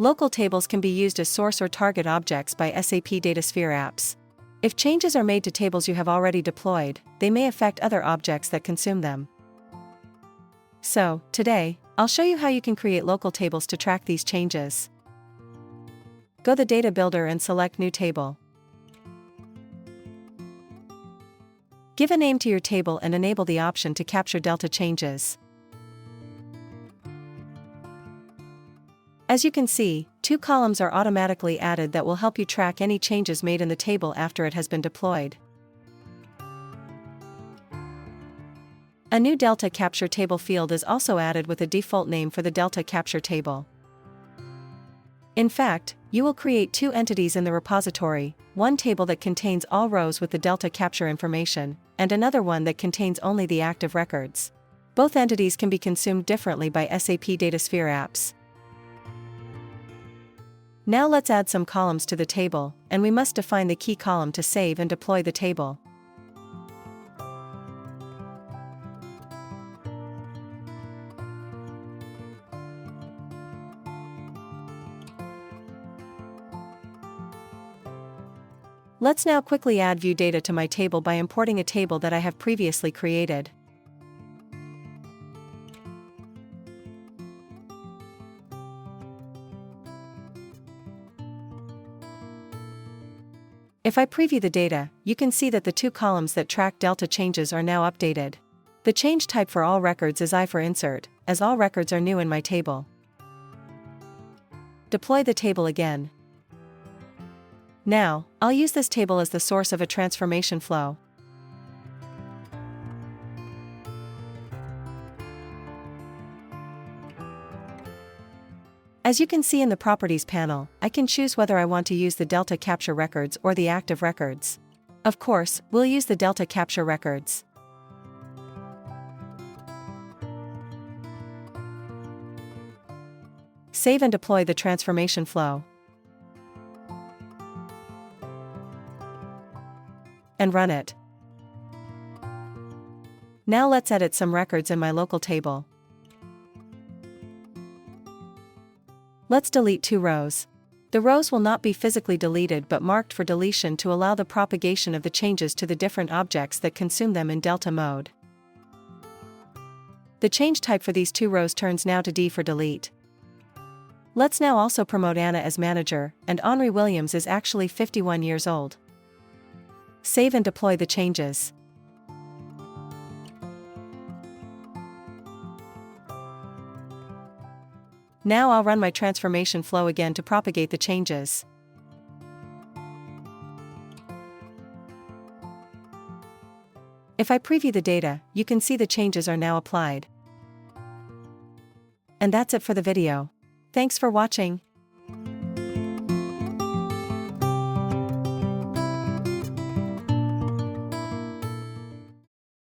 Local tables can be used as source or target objects by SAP Datasphere apps. If changes are made to tables you have already deployed, they may affect other objects that consume them. So, today, I'll show you how you can create local tables to track these changes. Go to the Data Builder and select New Table. Give a name to your table and enable the option to capture delta changes. As you can see, 2 columns are automatically added that will help you track any changes made in the table after it has been deployed. A new Delta Capture Table field is also added with a default name for the Delta Capture Table. In fact, you will create 2 entities in the repository, one table that contains all rows with the Delta Capture information, and another one that contains only the active records. Both entities can be consumed differently by SAP Datasphere apps. Now let's add some columns to the table, and we must define the key column to save and deploy the table. Let's now quickly add view data to my table by importing a table that I have previously created. If I preview the data, you can see that the 2 columns that track delta changes are now updated. The change type for all records is I for insert, as all records are new in my table. Deploy the table again. Now, I'll use this table as the source of a transformation flow. As you can see in the Properties panel, I can choose whether I want to use the Delta Capture records or the active records. Of course, we'll use the Delta Capture records. Save and deploy the transformation flow. And run it. Now let's edit some records in my local table. Let's delete 2 rows. The rows will not be physically deleted but marked for deletion to allow the propagation of the changes to the different objects that consume them in Delta mode. The change type for these 2 rows turns now to D for delete. Let's now also promote Anna as manager, and Henri Williams is actually 51 years old. Save and deploy the changes. Now I'll run my transformation flow again to propagate the changes. If I preview the data, you can see the changes are now applied. And that's it for the video. Thanks for watching.